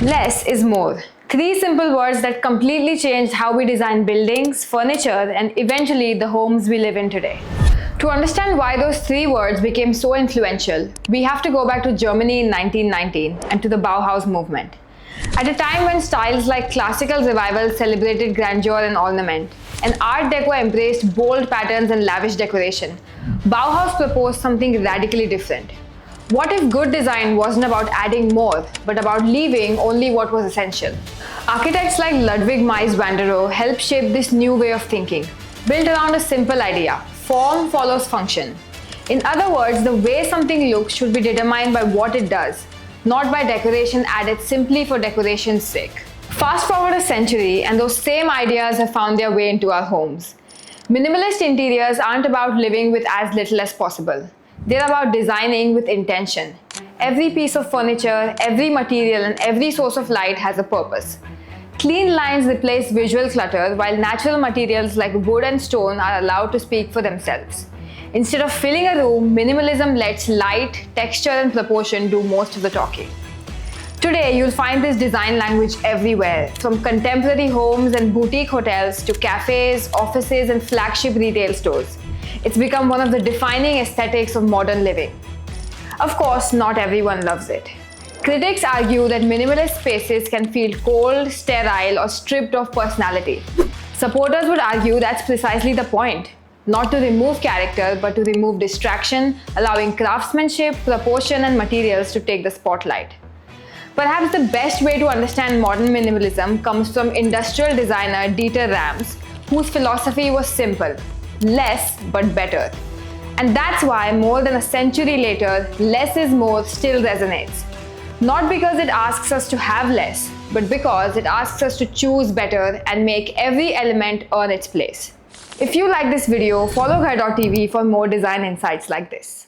Less is more. Three simple words that completely changed how we design buildings, furniture, and eventually the homes we live in today. To understand why those three words became so influential, we have to go back to Germany in 1919 and to the Bauhaus movement. At a time when styles like classical revival celebrated grandeur and ornament, and Art Deco embraced bold patterns and lavish decoration, Bauhaus proposed something radically different. What if good design wasn't about adding more, but about leaving only what was essential? Architects like Ludwig Mies helped shape this new way of thinking, built around a simple idea: form follows function. In other words, the way something looks should be determined by what it does, not by decoration added simply for decoration's sake. Fast forward a century, and those same ideas have found their way into our homes. Minimalist interiors aren't about living with as little as possible. They're about designing with intention. Every piece of furniture, every material, and every source of light has a purpose. Clean lines replace visual clutter, while natural materials like wood and stone are allowed to speak for themselves. Instead of filling a room, minimalism lets light, texture, and proportion do most of the talking. Today, you'll find this design language everywhere, from contemporary homes and boutique hotels to cafes, offices, and flagship retail stores. It's become one of the defining aesthetics of modern living. Of course, not everyone loves it. Critics argue that minimalist spaces can feel cold, sterile, or stripped of personality. Supporters would argue that's precisely the point. Not to remove character, but to remove distraction, allowing craftsmanship, proportion, and materials to take the spotlight. Perhaps the best way to understand modern minimalism comes from industrial designer Dieter Rams, whose philosophy was simple: less but better. And that's why, more than a century later, less is more still resonates. Not because it asks us to have less, but because it asks us to choose better and make every element earn its place. If you like this video, follow Ghar.tv for more design insights like this.